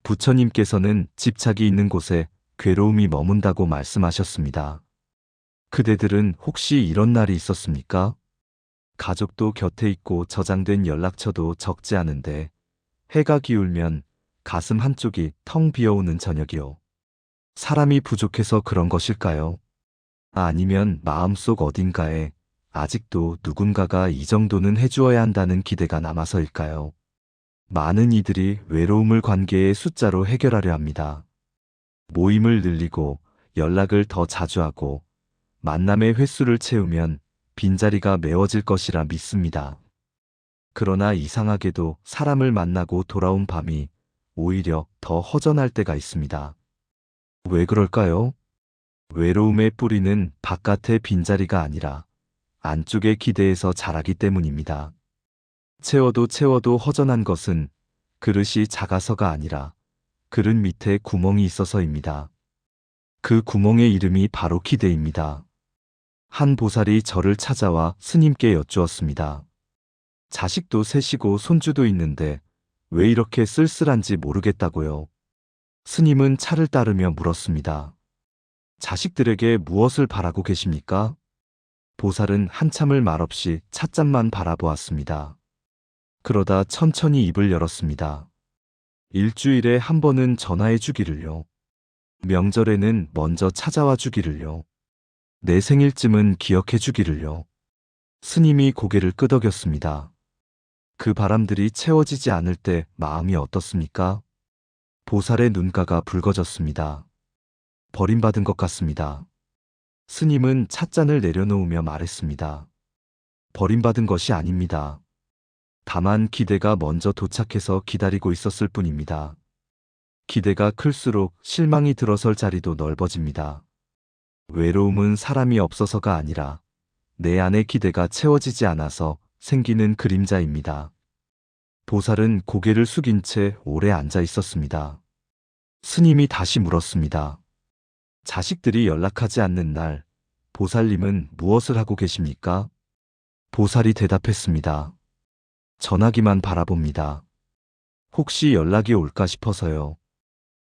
부처님께서는 집착이 있는 곳에 괴로움이 머문다고 말씀하셨습니다. 그대들은 혹시 이런 날이 있었습니까? 가족도 곁에 있고 저장된 연락처도 적지 않은데 해가 기울면 가슴 한쪽이 텅 비어오는 저녁이요. 사람이 부족해서 그런 것일까요? 아니면 마음속 어딘가에 아직도 누군가가 이 정도는 해주어야 한다는 기대가 남아서일까요? 많은 이들이 외로움을 관계의 숫자로 해결하려 합니다. 모임을 늘리고 연락을 더 자주 하고 만남의 횟수를 채우면 빈자리가 메워질 것이라 믿습니다. 그러나 이상하게도 사람을 만나고 돌아온 밤이 오히려 더 허전할 때가 있습니다. 왜 그럴까요? 외로움의 뿌리는 바깥의 빈자리가 아니라 안쪽의 기대에서 자라기 때문입니다. 채워도 채워도 허전한 것은 그릇이 작아서가 아니라 그릇 밑에 구멍이 있어서입니다. 그 구멍의 이름이 바로 기대입니다. 한 보살이 저를 찾아와 스님께 여쭈었습니다. 자식도 셋이고 손주도 있는데 왜 이렇게 쓸쓸한지 모르겠다고요. 스님은 차를 따르며 물었습니다. 자식들에게 무엇을 바라고 계십니까? 보살은 한참을 말없이 찻잔만 바라보았습니다. 그러다 천천히 입을 열었습니다. 일주일에 한 번은 전화해 주기를요. 명절에는 먼저 찾아와 주기를요. 내 생일쯤은 기억해 주기를요. 스님이 고개를 끄덕였습니다. 그 바람들이 채워지지 않을 때 마음이 어떻습니까? 보살의 눈가가 붉어졌습니다. 버림받은 것 같습니다. 스님은 찻잔을 내려놓으며 말했습니다. 버림받은 것이 아닙니다. 다만 기대가 먼저 도착해서 기다리고 있었을 뿐입니다. 기대가 클수록 실망이 들어설 자리도 넓어집니다. 외로움은 사람이 없어서가 아니라 내 안의 기대가 채워지지 않아서 생기는 그림자입니다. 보살은 고개를 숙인 채 오래 앉아 있었습니다. 스님이 다시 물었습니다. 자식들이 연락하지 않는 날, 보살님은 무엇을 하고 계십니까? 보살이 대답했습니다. 전화기만 바라봅니다. 혹시 연락이 올까 싶어서요.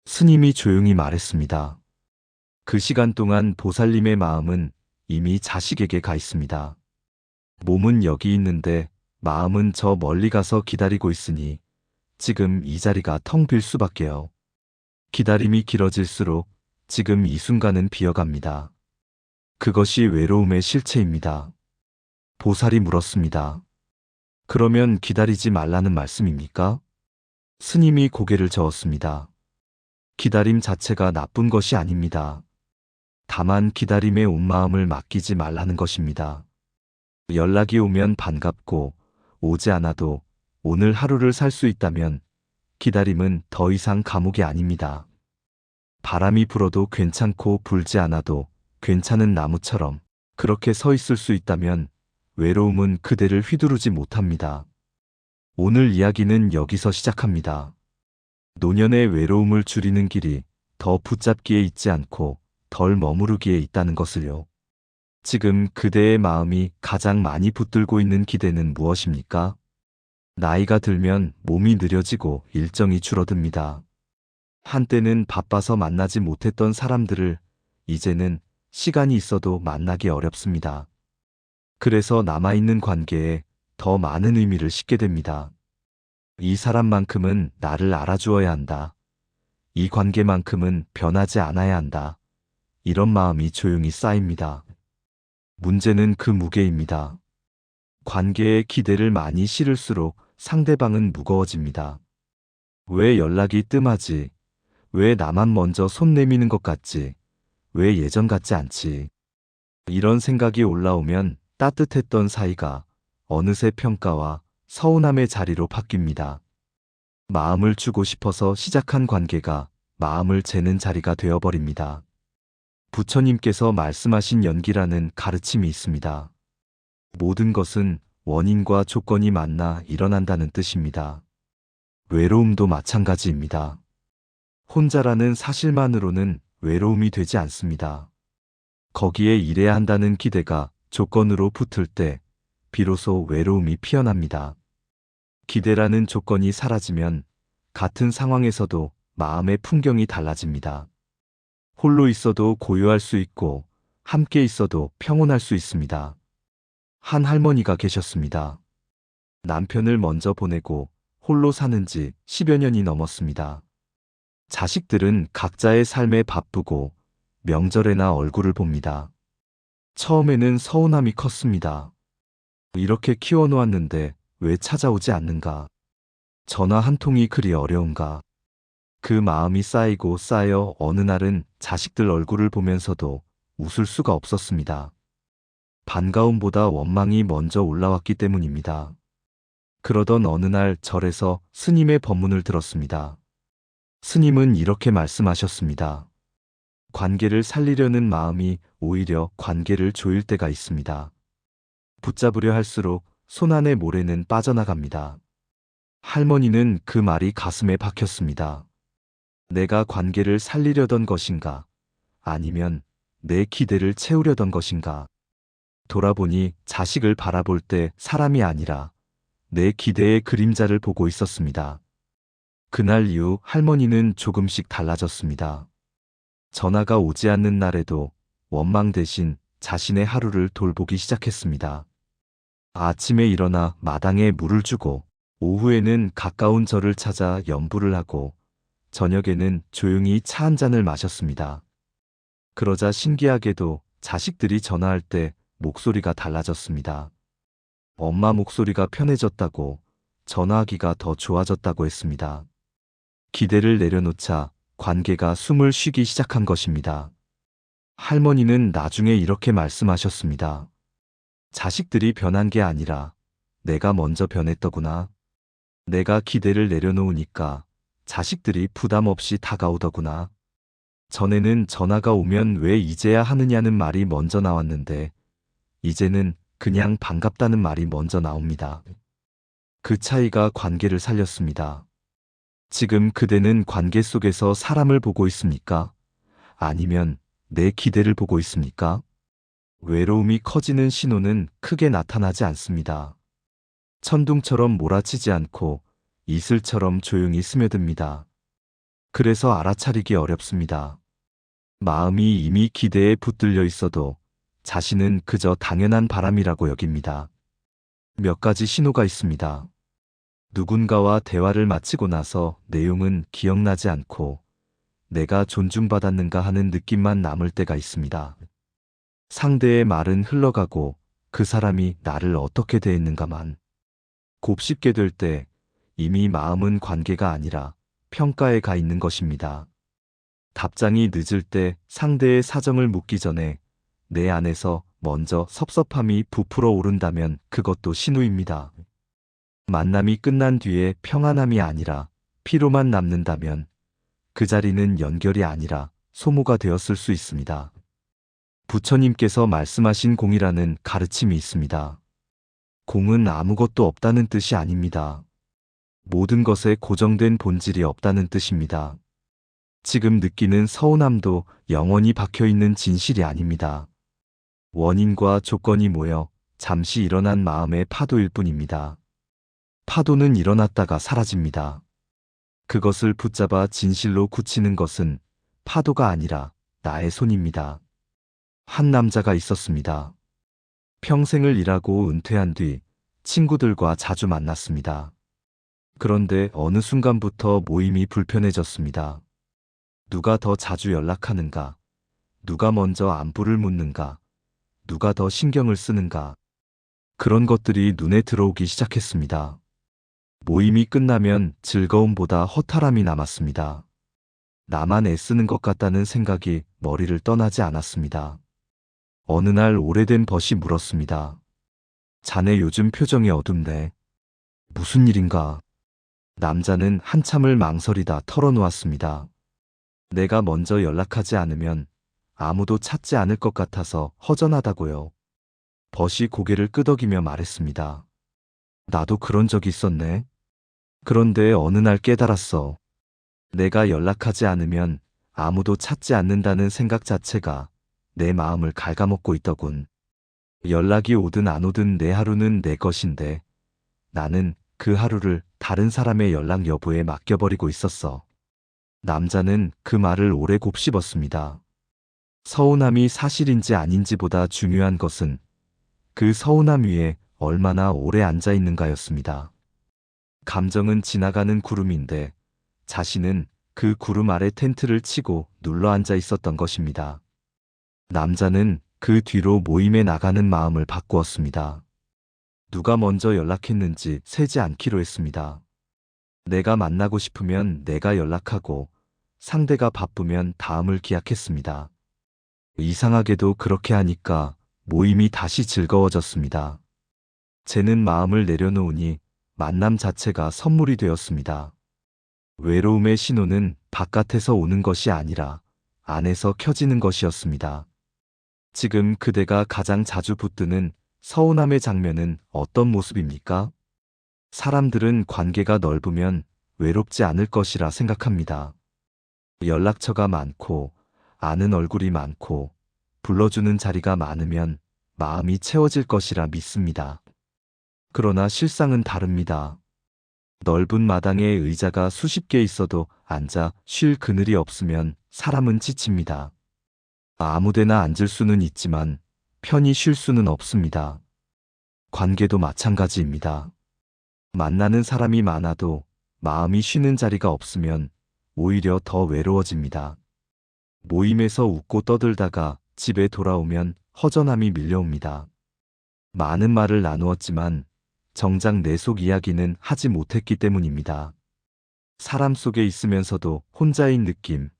스님이 조용히 말했습니다. 그 시간 동안 보살님의 마음은 이미 자식에게 가 있습니다. 몸은 여기 있는데 마음은 저 멀리 가서 기다리고 있으니 지금 이 자리가 텅 빌 수밖에요. 기다림이 길어질수록 지금 이 순간은 비어갑니다. 그것이 외로움의 실체입니다. 보살이 물었습니다. 그러면 기다리지 말라는 말씀입니까? 스님이 고개를 저었습니다. 기다림 자체가 나쁜 것이 아닙니다. 다만 기다림에 온 마음을 맡기지 말라는 것입니다. 연락이 오면 반갑고 오지 않아도 오늘 하루를 살 수 있다면 기다림은 더 이상 감옥이 아닙니다. 바람이 불어도 괜찮고 불지 않아도 괜찮은 나무처럼 그렇게 서 있을 수 있다면 외로움은 그대를 휘두르지 못합니다. 오늘 이야기는 여기서 시작합니다. 노년의 외로움을 줄이는 길이 더 붙잡기에 있지 않고 덜 머무르기에 있다는 것을요. 지금 그대의 마음이 가장 많이 붙들고 있는 기대는 무엇입니까? 나이가 들면 몸이 느려지고 일정이 줄어듭니다. 한때는 바빠서 만나지 못했던 사람들을 이제는 시간이 있어도 만나기 어렵습니다. 그래서 남아있는 관계에 더 많은 의미를 싣게 됩니다. 이 사람만큼은 나를 알아주어야 한다. 이 관계만큼은 변하지 않아야 한다. 이런 마음이 조용히 쌓입니다. 문제는 그 무게입니다. 관계에 기대를 많이 실을수록 상대방은 무거워집니다. 왜 연락이 뜸하지? 왜 나만 먼저 손 내미는 것 같지? 왜 예전 같지 않지? 이런 생각이 올라오면 따뜻했던 사이가 어느새 평가와 서운함의 자리로 바뀝니다. 마음을 주고 싶어서 시작한 관계가 마음을 재는 자리가 되어버립니다. 부처님께서 말씀하신 연기라는 가르침이 있습니다. 모든 것은 원인과 조건이 만나 일어난다는 뜻입니다. 외로움도 마찬가지입니다. 혼자라는 사실만으로는 외로움이 되지 않습니다. 거기에 일해야 한다는 기대가 조건으로 붙을 때 비로소 외로움이 피어납니다. 기대라는 조건이 사라지면 같은 상황에서도 마음의 풍경이 달라집니다. 홀로 있어도 고요할 수 있고 함께 있어도 평온할 수 있습니다. 한 할머니가 계셨습니다. 남편을 먼저 보내고 홀로 사는 지 10여 년이 넘었습니다. 자식들은 각자의 삶에 바쁘고 명절에나 얼굴을 봅니다. 처음에는 서운함이 컸습니다. 이렇게 키워놓았는데 왜 찾아오지 않는가? 전화 한 통이 그리 어려운가? 그 마음이 쌓이고 쌓여 어느 날은 자식들 얼굴을 보면서도 웃을 수가 없었습니다. 반가움보다 원망이 먼저 올라왔기 때문입니다. 그러던 어느 날 절에서 스님의 법문을 들었습니다. 스님은 이렇게 말씀하셨습니다. 관계를 살리려는 마음이 오히려 관계를 조일 때가 있습니다. 붙잡으려 할수록 손안의 모래는 빠져나갑니다. 할머니는 그 말이 가슴에 박혔습니다. 내가 관계를 살리려던 것인가? 아니면 내 기대를 채우려던 것인가? 돌아보니 자식을 바라볼 때 사람이 아니라 내 기대의 그림자를 보고 있었습니다. 그날 이후 할머니는 조금씩 달라졌습니다. 전화가 오지 않는 날에도 원망 대신 자신의 하루를 돌보기 시작했습니다. 아침에 일어나 마당에 물을 주고 오후에는 가까운 절을 찾아 염불을 하고 저녁에는 조용히 차 한 잔을 마셨습니다. 그러자 신기하게도 자식들이 전화할 때 목소리가 달라졌습니다. 엄마 목소리가 편해졌다고, 전화하기가 더 좋아졌다고 했습니다. 기대를 내려놓자 관계가 숨을 쉬기 시작한 것입니다. 할머니는 나중에 이렇게 말씀하셨습니다. 자식들이 변한 게 아니라 내가 먼저 변했더구나. 내가 기대를 내려놓으니까 자식들이 부담 없이 다가오더구나. 전에는 전화가 오면 왜 이제야 하느냐는 말이 먼저 나왔는데 이제는 그냥 반갑다는 말이 먼저 나옵니다. 그 차이가 관계를 살렸습니다. 지금 그대는 관계 속에서 사람을 보고 있습니까? 아니면 내 기대를 보고 있습니까? 외로움이 커지는 신호는 크게 나타나지 않습니다. 천둥처럼 몰아치지 않고 이슬처럼 조용히 스며듭니다. 그래서 알아차리기 어렵습니다. 마음이 이미 기대에 붙들려 있어도 자신은 그저 당연한 바람이라고 여깁니다. 몇 가지 신호가 있습니다. 누군가와 대화를 마치고 나서 내용은 기억나지 않고 내가 존중받았는가 하는 느낌만 남을 때가 있습니다. 상대의 말은 흘러가고 그 사람이 나를 어떻게 대했는가만 곱씹게 될 때 이미 마음은 관계가 아니라 평가에 가 있는 것입니다. 답장이 늦을 때 상대의 사정을 묻기 전에 내 안에서 먼저 섭섭함이 부풀어 오른다면 그것도 신호입니다. 만남이 끝난 뒤에 평안함이 아니라 피로만 남는다면 그 자리는 연결이 아니라 소모가 되었을 수 있습니다. 부처님께서 말씀하신 공이라는 가르침이 있습니다. 공은 아무것도 없다는 뜻이 아닙니다. 모든 것에 고정된 본질이 없다는 뜻입니다. 지금 느끼는 서운함도 영원히 박혀있는 진실이 아닙니다. 원인과 조건이 모여 잠시 일어난 마음의 파도일 뿐입니다. 파도는 일어났다가 사라집니다. 그것을 붙잡아 진실로 굳히는 것은 파도가 아니라 나의 손입니다. 한 남자가 있었습니다. 평생을 일하고 은퇴한 뒤 친구들과 자주 만났습니다. 그런데 어느 순간부터 모임이 불편해졌습니다. 누가 더 자주 연락하는가? 누가 먼저 안부를 묻는가? 누가 더 신경을 쓰는가? 그런 것들이 눈에 들어오기 시작했습니다. 모임이 끝나면 즐거움보다 허탈함이 남았습니다. 나만 애쓰는 것 같다는 생각이 머리를 떠나지 않았습니다. 어느 날 오래된 벗이 물었습니다. 자네 요즘 표정이 어둡네. 무슨 일인가? 남자는 한참을 망설이다 털어놓았습니다. 내가 먼저 연락하지 않으면 아무도 찾지 않을 것 같아서 허전하다고요. 벗이 고개를 끄덕이며 말했습니다. 나도 그런 적이 있었네. 그런데 어느 날 깨달았어. 내가 연락하지 않으면 아무도 찾지 않는다는 생각 자체가 내 마음을 갉아먹고 있더군. 연락이 오든 안 오든 내 하루는 내 것인데 나는 그 하루를 다른 사람의 연락 여부에 맡겨버리고 있었어. 남자는 그 말을 오래 곱씹었습니다. 서운함이 사실인지 아닌지보다 중요한 것은 그 서운함 위에 얼마나 오래 앉아 있는가였습니다. 감정은 지나가는 구름인데 자신은 그 구름 아래 텐트를 치고 눌러 앉아 있었던 것입니다. 남자는 그 뒤로 모임에 나가는 마음을 바꾸었습니다. 누가 먼저 연락했는지 세지 않기로 했습니다. 내가 만나고 싶으면 내가 연락하고 상대가 바쁘면 다음을 기약했습니다. 이상하게도 그렇게 하니까 모임이 다시 즐거워졌습니다. 쟤는 마음을 내려놓으니 만남 자체가 선물이 되었습니다. 외로움의 신호는 바깥에서 오는 것이 아니라 안에서 켜지는 것이었습니다. 지금 그대가 가장 자주 붙드는 서운함의 장면은 어떤 모습입니까? 사람들은 관계가 넓으면 외롭지 않을 것이라 생각합니다. 연락처가 많고 아는 얼굴이 많고 불러주는 자리가 많으면 마음이 채워질 것이라 믿습니다. 그러나 실상은 다릅니다. 넓은 마당에 의자가 수십 개 있어도 앉아 쉴 그늘이 없으면 사람은 지칩니다. 아무데나 앉을 수는 있지만 편히 쉴 수는 없습니다. 관계도 마찬가지입니다. 만나는 사람이 많아도 마음이 쉬는 자리가 없으면 오히려 더 외로워집니다. 모임에서 웃고 떠들다가 집에 돌아오면 허전함이 밀려옵니다. 많은 말을 나누었지만 정작 내 속 이야기는 하지 못했기 때문입니다. 사람 속에 있으면서도 혼자인 느낌,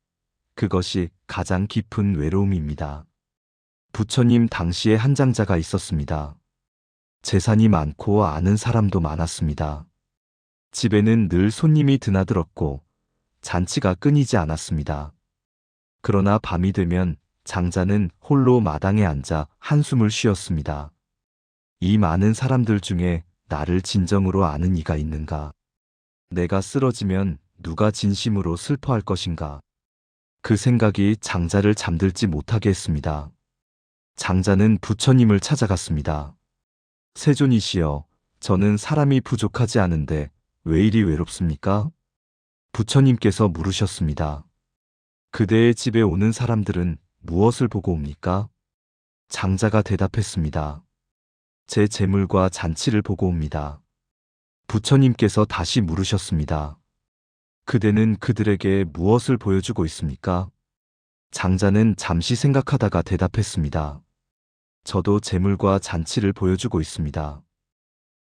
그것이 가장 깊은 외로움입니다. 부처님 당시에 한 장자가 있었습니다. 재산이 많고 아는 사람도 많았습니다. 집에는 늘 손님이 드나들었고 잔치가 끊이지 않았습니다. 그러나 밤이 되면 장자는 홀로 마당에 앉아 한숨을 쉬었습니다. 이 많은 사람들 중에 나를 진정으로 아는 이가 있는가? 내가 쓰러지면 누가 진심으로 슬퍼할 것인가? 그 생각이 장자를 잠들지 못하게 했습니다. 장자는 부처님을 찾아갔습니다. 세존이시여, 저는 사람이 부족하지 않은데 왜 이리 외롭습니까? 부처님께서 물으셨습니다. 그대의 집에 오는 사람들은 무엇을 보고 옵니까? 장자가 대답했습니다. 제 재물과 잔치를 보고 옵니다. 부처님께서 다시 물으셨습니다. 그대는 그들에게 무엇을 보여주고 있습니까? 장자는 잠시 생각하다가 대답했습니다. 저도 재물과 잔치를 보여주고 있습니다.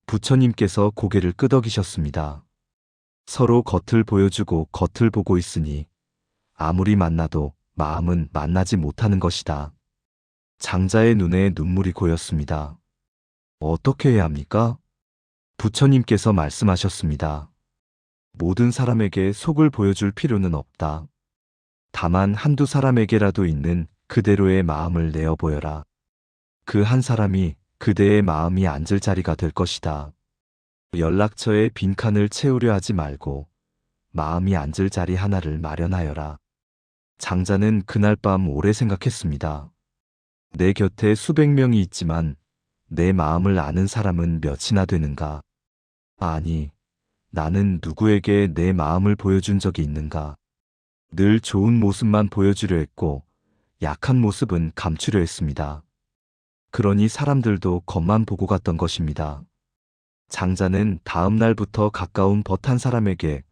부처님께서 고개를 끄덕이셨습니다. 서로 겉을 보여주고 겉을 보고 있으니 아무리 만나도 마음은 만나지 못하는 것이다. 장자의 눈에 눈물이 고였습니다. 어떻게 해야 합니까? 부처님께서 말씀하셨습니다. 모든 사람에게 속을 보여줄 필요는 없다. 다만 한두 사람에게라도 있는 그대로의 마음을 내어 보여라. 그 한 사람이 그대의 마음이 앉을 자리가 될 것이다. 연락처에 빈칸을 채우려 하지 말고 마음이 앉을 자리 하나를 마련하여라. 장자는 그날 밤 오래 생각했습니다. 내 곁에 수백 명이 있지만 내 마음을 아는 사람은 몇이나 되는가? 아니, 나는 누구에게 내 마음을 보여준 적이 있는가? 늘 좋은 모습만 보여주려 했고 약한 모습은 감추려 했습니다. 그러니 사람들도 겉만 보고 갔던 것입니다. 장자는 다음 날부터 가까운 벗 한 사람에게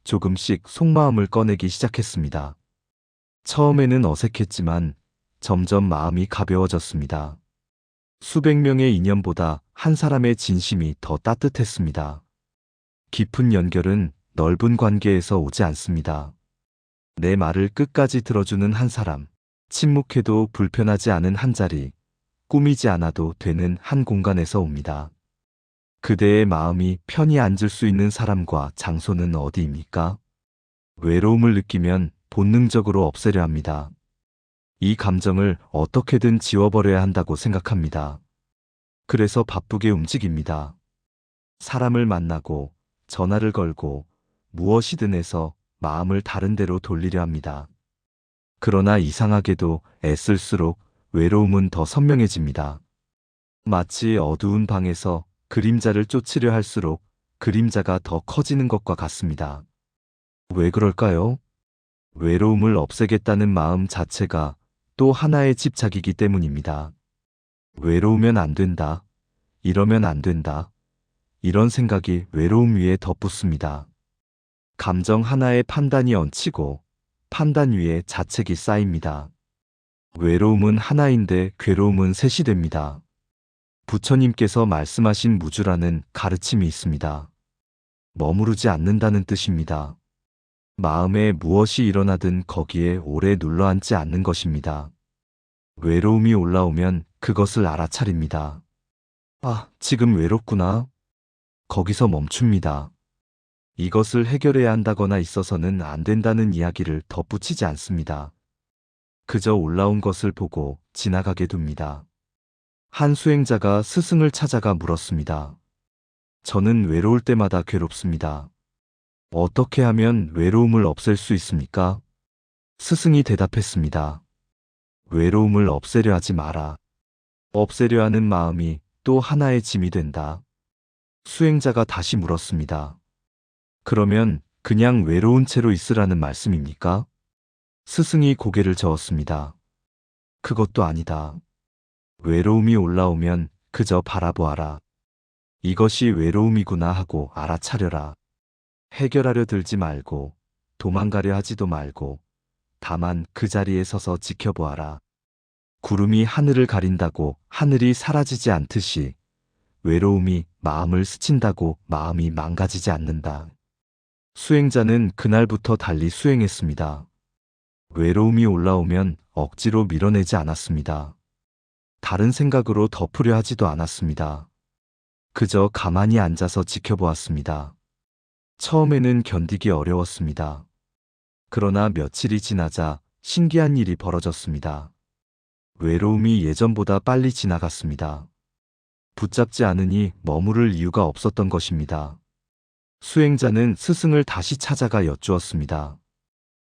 조금씩 속마음을 꺼내기 시작했습니다. 처음에는 어색했지만 점점 마음이 가벼워졌습니다. 수백 명의 인연보다 한 사람의 진심이 더 따뜻했습니다. 깊은 연결은 넓은 관계에서 오지 않습니다. 내 말을 끝까지 들어주는 한 사람, 침묵해도 불편하지 않은 한 자리, 꾸미지 않아도 되는 한 공간에서 옵니다. 그대의 마음이 편히 앉을 수 있는 사람과 장소는 어디입니까? 외로움을 느끼면 본능적으로 없애려 합니다. 이 감정을 어떻게든 지워버려야 한다고 생각합니다. 그래서 바쁘게 움직입니다. 사람을 만나고 전화를 걸고 무엇이든 해서 마음을 다른 데로 돌리려 합니다. 그러나 이상하게도 애쓸수록 외로움은 더 선명해집니다. 마치 어두운 방에서 그림자를 쫓으려 할수록 그림자가 더 커지는 것과 같습니다. 왜 그럴까요? 외로움을 없애겠다는 마음 자체가 또 하나의 집착이기 때문입니다. 외로우면 안 된다. 이러면 안 된다. 이런 생각이 외로움 위에 덧붙습니다. 감정 하나에 판단이 얹히고 판단 위에 자책이 쌓입니다. 외로움은 하나인데 괴로움은 셋이 됩니다. 부처님께서 말씀하신 무주라는 가르침이 있습니다. 머무르지 않는다는 뜻입니다. 마음에 무엇이 일어나든 거기에 오래 눌러앉지 않는 것입니다. 외로움이 올라오면 그것을 알아차립니다. 아, 지금 외롭구나. 거기서 멈춥니다. 이것을 해결해야 한다거나 있어서는 안 된다는 이야기를 덧붙이지 않습니다. 그저 올라온 것을 보고 지나가게 둡니다. 한 수행자가 스승을 찾아가 물었습니다. 저는 외로울 때마다 괴롭습니다. 어떻게 하면 외로움을 없앨 수 있습니까? 스승이 대답했습니다. 외로움을 없애려 하지 마라. 없애려 하는 마음이 또 하나의 짐이 된다. 수행자가 다시 물었습니다. 그러면 그냥 외로운 채로 있으라는 말씀입니까? 스승이 고개를 저었습니다. 그것도 아니다. 외로움이 올라오면 그저 바라보아라. 이것이 외로움이구나 하고 알아차려라. 해결하려 들지 말고 도망가려 하지도 말고 다만 그 자리에 서서 지켜보아라. 구름이 하늘을 가린다고 하늘이 사라지지 않듯이 외로움이 마음을 스친다고 마음이 망가지지 않는다. 수행자는 그날부터 달리 수행했습니다. 외로움이 올라오면 억지로 밀어내지 않았습니다. 다른 생각으로 덮으려 하지도 않았습니다. 그저 가만히 앉아서 지켜보았습니다. 처음에는 견디기 어려웠습니다. 그러나 며칠이 지나자 신기한 일이 벌어졌습니다. 외로움이 예전보다 빨리 지나갔습니다. 붙잡지 않으니 머무를 이유가 없었던 것입니다. 수행자는 스승을 다시 찾아가 여쭈었습니다.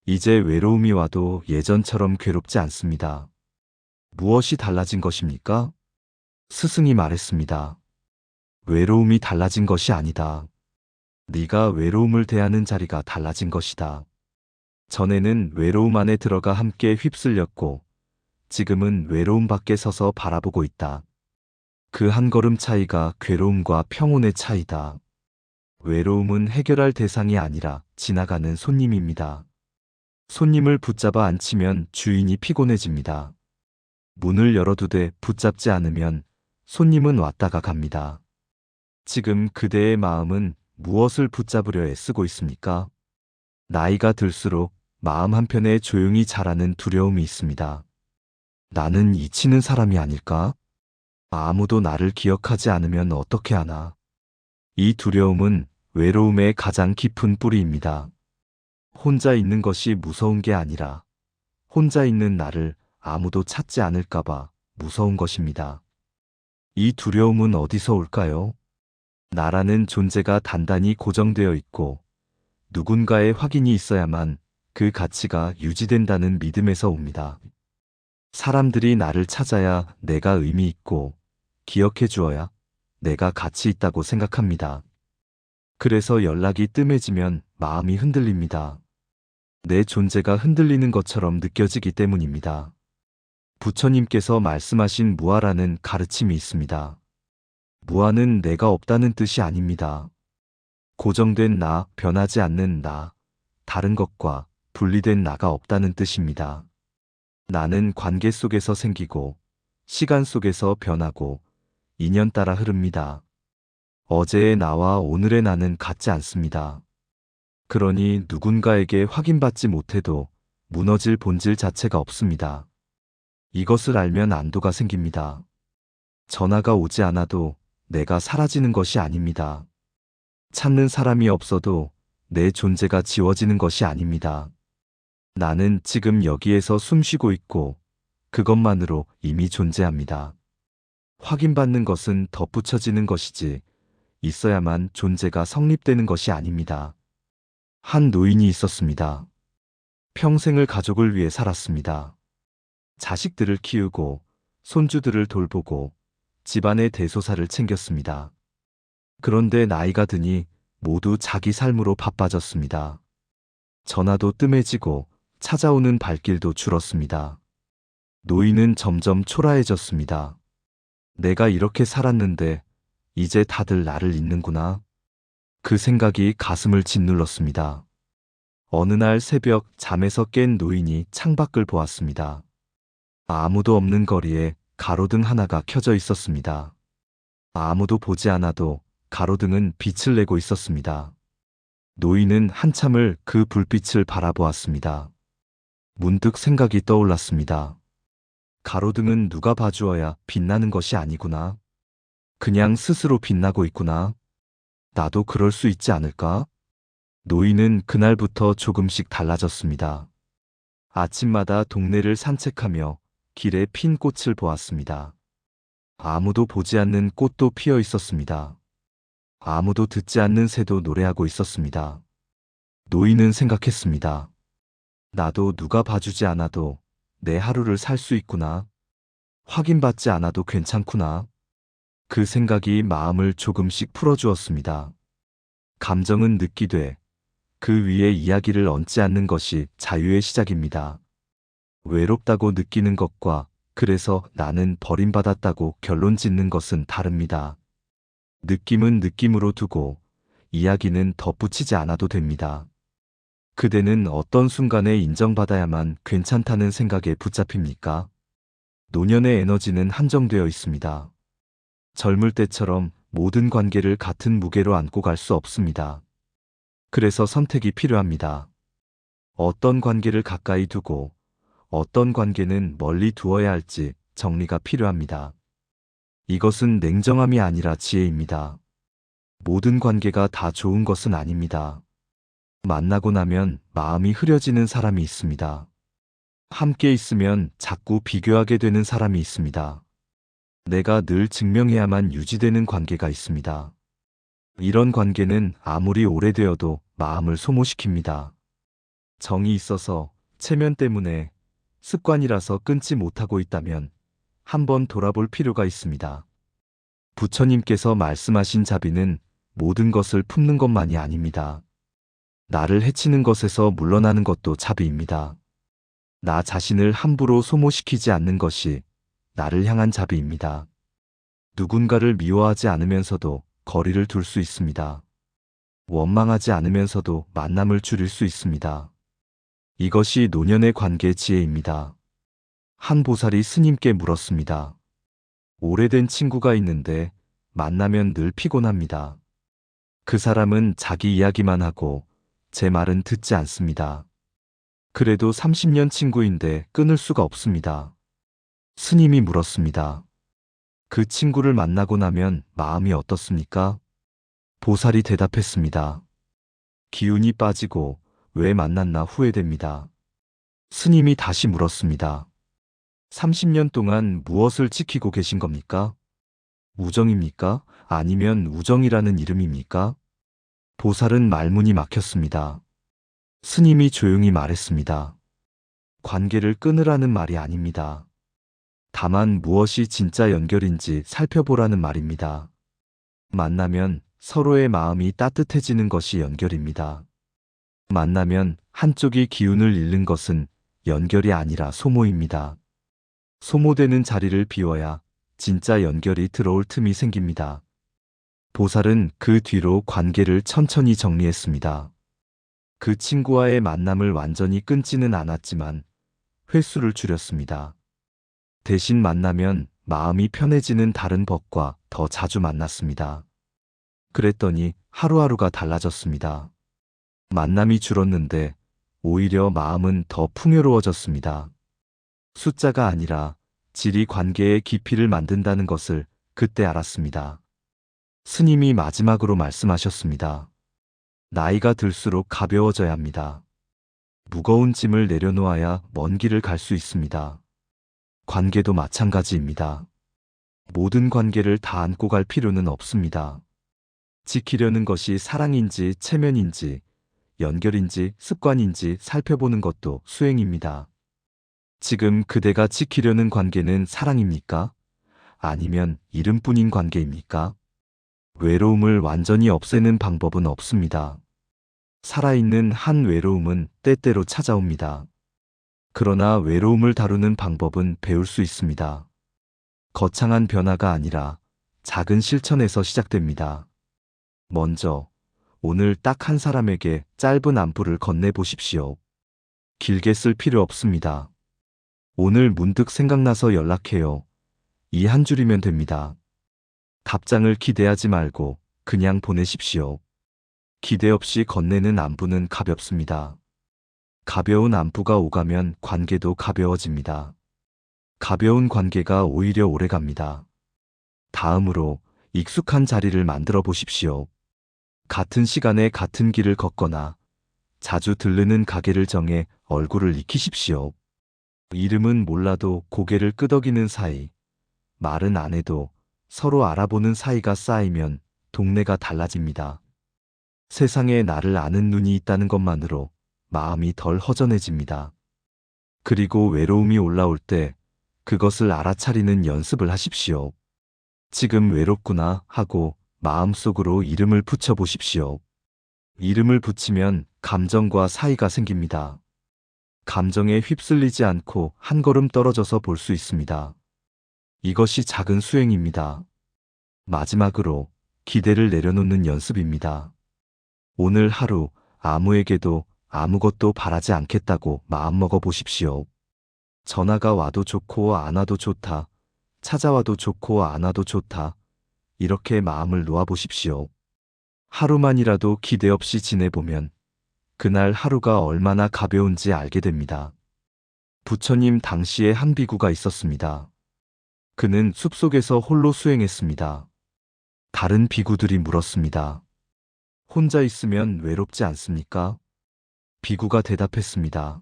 이제 외로움이 와도 예전처럼 괴롭지 않습니다. 무엇이 달라진 것입니까? 스승이 말했습니다. 외로움이 달라진 것이 아니다. 네가 외로움을 대하는 자리가 달라진 것이다. 전에는 외로움 안에 들어가 함께 휩쓸렸고 지금은 외로움 밖에 서서 바라보고 있다. 그 한 걸음 차이가 괴로움과 평온의 차이다. 외로움은 해결할 대상이 아니라 지나가는 손님입니다. 손님을 붙잡아 앉히면 주인이 피곤해집니다. 문을 열어두되 붙잡지 않으면 손님은 왔다가 갑니다. 지금 그대의 마음은 무엇을 붙잡으려 애쓰고 있습니까? 나이가 들수록 마음 한편에 조용히 자라는 두려움이 있습니다. 나는 잊히는 사람이 아닐까? 아무도 나를 기억하지 않으면 어떻게 하나? 이 두려움은 외로움의 가장 깊은 뿌리입니다. 혼자 있는 것이 무서운 게 아니라 혼자 있는 나를 아무도 찾지 않을까봐 무서운 것입니다. 이 두려움은 어디서 올까요? 나라는 존재가 단단히 고정되어 있고 누군가의 확인이 있어야만 그 가치가 유지된다는 믿음에서 옵니다. 사람들이 나를 찾아야 내가 의미 있고 기억해 주어야 내가 가치 있다고 생각합니다. 그래서 연락이 뜸해지면 마음이 흔들립니다. 내 존재가 흔들리는 것처럼 느껴지기 때문입니다. 부처님께서 말씀하신 무아라는 가르침이 있습니다. 무아는 내가 없다는 뜻이 아닙니다. 고정된 나, 변하지 않는 나, 다른 것과 분리된 나가 없다는 뜻입니다. 나는 관계 속에서 생기고 시간 속에서 변하고 인연 따라 흐릅니다. 어제의 나와 오늘의 나는 같지 않습니다. 그러니 누군가에게 확인받지 못해도 무너질 본질 자체가 없습니다. 이것을 알면 안도가 생깁니다. 전화가 오지 않아도 내가 사라지는 것이 아닙니다. 찾는 사람이 없어도 내 존재가 지워지는 것이 아닙니다. 나는 지금 여기에서 숨 쉬고 있고 그것만으로 이미 존재합니다. 확인받는 것은 덧붙여지는 것이지 있어야만 존재가 성립되는 것이 아닙니다. 한 노인이 있었습니다. 평생을 가족을 위해 살았습니다. 자식들을 키우고 손주들을 돌보고 집안의 대소사를 챙겼습니다. 그런데 나이가 드니 모두 자기 삶으로 바빠졌습니다. 전화도 뜸해지고 찾아오는 발길도 줄었습니다. 노인은 점점 초라해졌습니다. 내가 이렇게 살았는데 이제 다들 나를 잊는구나. 그 생각이 가슴을 짓눌렀습니다. 어느 날 새벽 잠에서 깬 노인이 창밖을 보았습니다. 아무도 없는 거리에 가로등 하나가 켜져 있었습니다. 아무도 보지 않아도 가로등은 빛을 내고 있었습니다. 노인은 한참을 그 불빛을 바라보았습니다. 문득 생각이 떠올랐습니다. 가로등은 누가 봐주어야 빛나는 것이 아니구나. 그냥 스스로 빛나고 있구나. 나도 그럴 수 있지 않을까? 노인은 그날부터 조금씩 달라졌습니다. 아침마다 동네를 산책하며 길에 핀 꽃을 보았습니다. 아무도 보지 않는 꽃도 피어 있었습니다. 아무도 듣지 않는 새도 노래하고 있었습니다. 노인은 생각했습니다. 나도 누가 봐주지 않아도 내 하루를 살 수 있구나. 확인받지 않아도 괜찮구나. 그 생각이 마음을 조금씩 풀어주었습니다. 감정은 느끼되 그 위에 이야기를 얹지 않는 것이 자유의 시작입니다. 외롭다고 느끼는 것과 그래서 나는 버림받았다고 결론 짓는 것은 다릅니다. 느낌은 느낌으로 두고 이야기는 덧붙이지 않아도 됩니다. 그대는 어떤 순간에 인정받아야만 괜찮다는 생각에 붙잡힙니까? 노년의 에너지는 한정되어 있습니다. 젊을 때처럼 모든 관계를 같은 무게로 안고 갈 수 없습니다. 그래서 선택이 필요합니다. 어떤 관계를 가까이 두고 어떤 관계는 멀리 두어야 할지 정리가 필요합니다. 이것은 냉정함이 아니라 지혜입니다. 모든 관계가 다 좋은 것은 아닙니다. 만나고 나면 마음이 흐려지는 사람이 있습니다. 함께 있으면 자꾸 비교하게 되는 사람이 있습니다. 내가 늘 증명해야만 유지되는 관계가 있습니다. 이런 관계는 아무리 오래되어도 마음을 소모시킵니다. 정이 있어서 체면 때문에 습관이라서 끊지 못하고 있다면 한번 돌아볼 필요가 있습니다. 부처님께서 말씀하신 자비는 모든 것을 품는 것만이 아닙니다. 나를 해치는 것에서 물러나는 것도 자비입니다. 나 자신을 함부로 소모시키지 않는 것이 나를 향한 자비입니다. 누군가를 미워하지 않으면서도 거리를 둘 수 있습니다. 원망하지 않으면서도 만남을 줄일 수 있습니다. 이것이 노년의 관계 지혜입니다. 한 보살이 스님께 물었습니다. 오래된 친구가 있는데 만나면 늘 피곤합니다. 그 사람은 자기 이야기만 하고 제 말은 듣지 않습니다. 그래도 30년 친구인데 끊을 수가 없습니다. 스님이 물었습니다. 그 친구를 만나고 나면 마음이 어떻습니까? 보살이 대답했습니다. 기운이 빠지고 왜 만났나 후회됩니다. 스님이 다시 물었습니다. 30년 동안 무엇을 지키고 계신 겁니까? 우정입니까? 아니면 우정이라는 이름입니까? 보살은 말문이 막혔습니다. 스님이 조용히 말했습니다. 관계를 끊으라는 말이 아닙니다. 다만 무엇이 진짜 연결인지 살펴보라는 말입니다. 만나면 서로의 마음이 따뜻해지는 것이 연결입니다. 만나면 한쪽이 기운을 잃는 것은 연결이 아니라 소모입니다. 소모되는 자리를 비워야 진짜 연결이 들어올 틈이 생깁니다. 보살은 그 뒤로 관계를 천천히 정리했습니다. 그 친구와의 만남을 완전히 끊지는 않았지만 횟수를 줄였습니다. 대신 만나면 마음이 편해지는 다른 법과 더 자주 만났습니다. 그랬더니 하루하루가 달라졌습니다. 만남이 줄었는데 오히려 마음은 더 풍요로워졌습니다. 숫자가 아니라 질이 관계의 깊이를 만든다는 것을 그때 알았습니다. 스님이 마지막으로 말씀하셨습니다. 나이가 들수록 가벼워져야 합니다. 무거운 짐을 내려놓아야 먼 길을 갈 수 있습니다. 관계도 마찬가지입니다. 모든 관계를 다 안고 갈 필요는 없습니다. 지키려는 것이 사랑인지 체면인지 연결인지 습관인지 살펴보는 것도 수행입니다. 지금 그대가 지키려는 관계는 사랑입니까? 아니면 이름뿐인 관계입니까? 외로움을 완전히 없애는 방법은 없습니다. 살아있는 한 외로움은 때때로 찾아옵니다. 그러나 외로움을 다루는 방법은 배울 수 있습니다. 거창한 변화가 아니라 작은 실천에서 시작됩니다. 먼저, 오늘 딱 한 사람에게 짧은 안부를 건네보십시오. 길게 쓸 필요 없습니다. 오늘 문득 생각나서 연락해요. 이 한 줄이면 됩니다. 답장을 기대하지 말고 그냥 보내십시오. 기대 없이 건네는 안부는 가볍습니다. 가벼운 안부가 오가면 관계도 가벼워집니다. 가벼운 관계가 오히려 오래갑니다. 다음으로 익숙한 자리를 만들어 보십시오. 같은 시간에 같은 길을 걷거나 자주 들르는 가게를 정해 얼굴을 익히십시오. 이름은 몰라도 고개를 끄덕이는 사이, 말은 안 해도 서로 알아보는 사이가 쌓이면 동네가 달라집니다. 세상에 나를 아는 눈이 있다는 것만으로 마음이 덜 허전해집니다. 그리고 외로움이 올라올 때 그것을 알아차리는 연습을 하십시오. 지금 외롭구나 하고 마음속으로 이름을 붙여보십시오. 이름을 붙이면 감정과 사이가 생깁니다. 감정에 휩쓸리지 않고 한 걸음 떨어져서 볼 수 있습니다. 이것이 작은 수행입니다. 마지막으로 기대를 내려놓는 연습입니다. 오늘 하루 아무에게도 아무것도 바라지 않겠다고 마음먹어 보십시오. 전화가 와도 좋고 안 와도 좋다. 찾아와도 좋고 안 와도 좋다. 이렇게 마음을 놓아 보십시오. 하루만이라도 기대 없이 지내보면 그날 하루가 얼마나 가벼운지 알게 됩니다. 부처님 당시에 한 비구가 있었습니다. 그는 숲속에서 홀로 수행했습니다. 다른 비구들이 물었습니다. 혼자 있으면 외롭지 않습니까? 비구가 대답했습니다.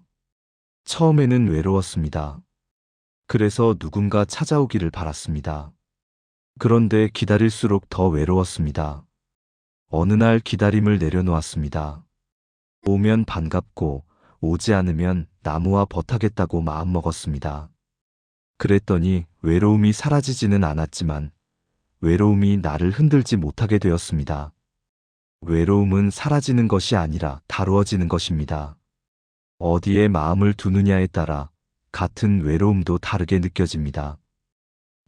처음에는 외로웠습니다. 그래서 누군가 찾아오기를 바랐습니다. 그런데 기다릴수록 더 외로웠습니다. 어느 날 기다림을 내려놓았습니다. 오면 반갑고 오지 않으면 나무와 벗하겠다고 마음먹었습니다. 그랬더니 외로움이 사라지지는 않았지만 외로움이 나를 흔들지 못하게 되었습니다. 외로움은 사라지는 것이 아니라 다루어지는 것입니다. 어디에 마음을 두느냐에 따라 같은 외로움도 다르게 느껴집니다.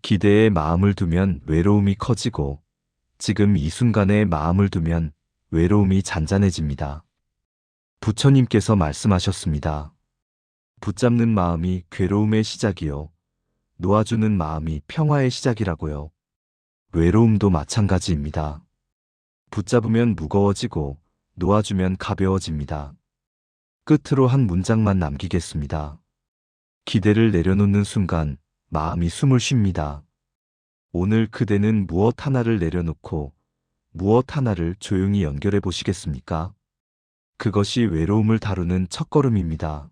기대에 마음을 두면 외로움이 커지고 지금 이 순간에 마음을 두면 외로움이 잔잔해집니다. 부처님께서 말씀하셨습니다. 붙잡는 마음이 괴로움의 시작이요. 놓아주는 마음이 평화의 시작이라고요. 외로움도 마찬가지입니다. 붙잡으면 무거워지고 놓아주면 가벼워집니다. 끝으로 한 문장만 남기겠습니다. 기대를 내려놓는 순간 마음이 숨을 쉽니다. 오늘 그대는 무엇 하나를 내려놓고 무엇 하나를 조용히 연결해 보시겠습니까? 그것이 외로움을 다루는 첫걸음입니다.